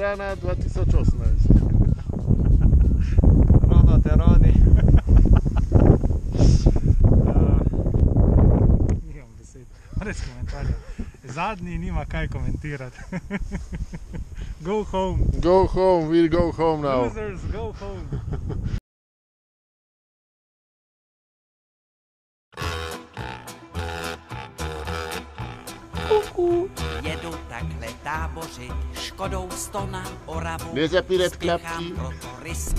Rana 2018. Rona Teroni. Nimam besed, brez komentarja. Zadnji nima kaj komentirati. Go home. Go home, we'll go home now. Losers, go home. Jedu takhle tábořit, Škodou 100 na Oravu. Nezapírat klapky.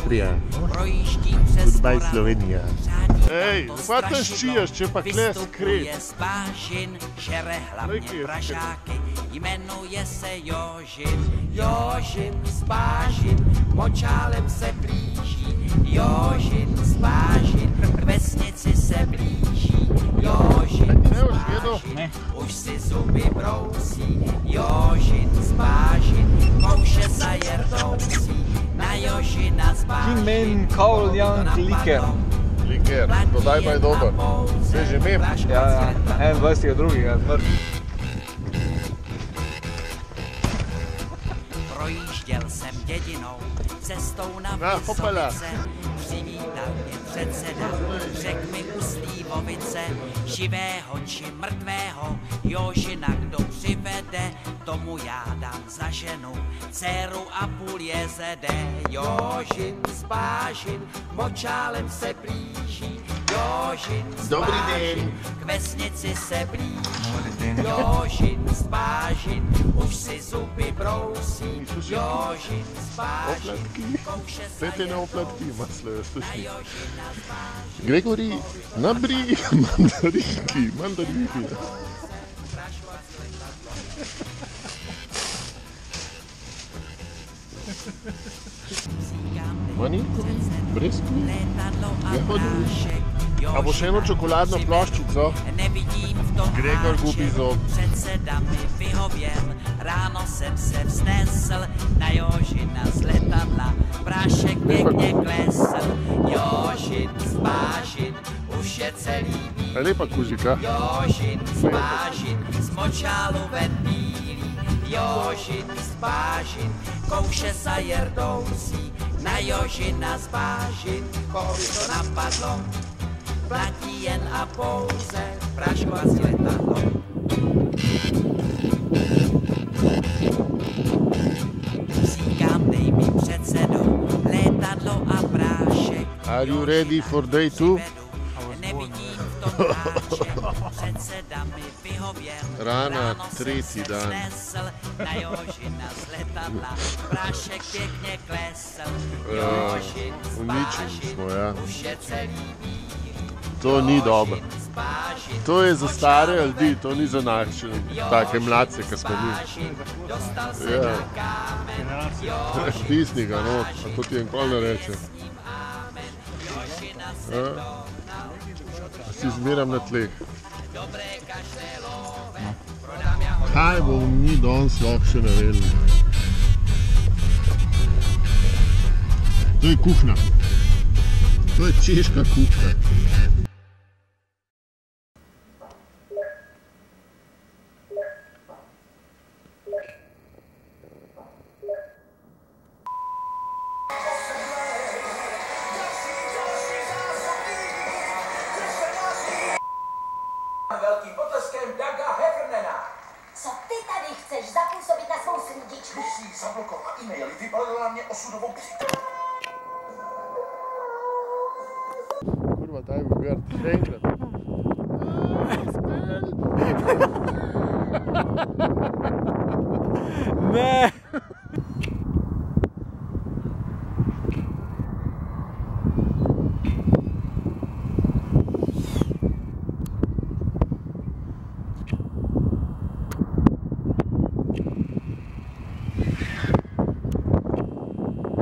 Prija. Projíždím přes Goodbye Oravu. Slovenija. Řádí Ej, tam to pa te strašidlo. ščiješ, če pa kles Vystupuje kret. z Bážin, žere hlavně Jaký je pražáky. Jmenuje se Jožin. Jožin z Bážin, močálem se blíží. Jožin z Bážin, k vesnici se blíží. Jožin z Bážin, už si zuby brousí. Jožin z Bážin, kouše za jerdoucí. Na Jožina z Bážin, Kimen Kaul Jan Liker. Liker, dodaj pa je dober. Sveži mem. Ja, 21. mrtv. Projížděl jsem dědinou, cestou na popela. Vysovice. Přivítal mě předseda, řek mi u Slívovice, živého či mrtvého, Jožina kdo přivede, tomu já dám za ženu, dceru a půl jezede. Jožin z Bážin, močálem se blíží, Jožin z Dobrý Bážin, den. k vesnici se blíží. Jožin z Bážin, už si zuby brousí. Jožin z Bážin, Oplatky. kouše za Pete na jerdoucí. oplatky, maslo, slušni. Jožina z Bážin, Gregori, nabri mandarinki, mandarinki. Maniko, breskvi, letadlo a jahody. prášek. A bo še eno čokoladno ploščico. Nevidím v tom Gregor gubi zob. Předseda mi vyhověl, ráno jsem se vznesl, na Jožina z letadla, prášek pěkně klesl. Jožin z Bážin, už je celý bílý. Lepa kužika. Jožin z Bážin, z močálu ven bílý. Jožin z Bážin, kouše za jerdoucí. Na Jožina z Bážin, koho by to napadlo, platí jen a pouze praškovací letadlo. Říkám, dej mi předsedo, letadlo a prášek. Are you ready for day 2? Nevidím v tom práček, předseda mi vyhověl. Rána, jsem třetí se dan. vznesl, na Jožina z letadla, prášek pěkně klesl. Jožin z uničeni Bážin, smo, ja. už je celý bílý. To ni dobro. Jožin z Bážin, To je za stare ljudi, to ni za naše, take mladce, kot smo mi. Bážin, dostal se Ja. na kámen. Stisni ga not, a to ti nikoli ne reče. Jožina se Ja. A si zmeram na tleh. dobré kaštelové, prodám jahody. Kaj bomo mi danes lahko še naredili? To je kuhna. To je češka kuhna. Velkým potleskem Daga Heffernana. Co ty tady chceš zapůsobit na svou slidičku? Musí zablokovat e-maily, vybalil na mě osudovou přítomnost. Kurva, daj mi grd. Še enkrat.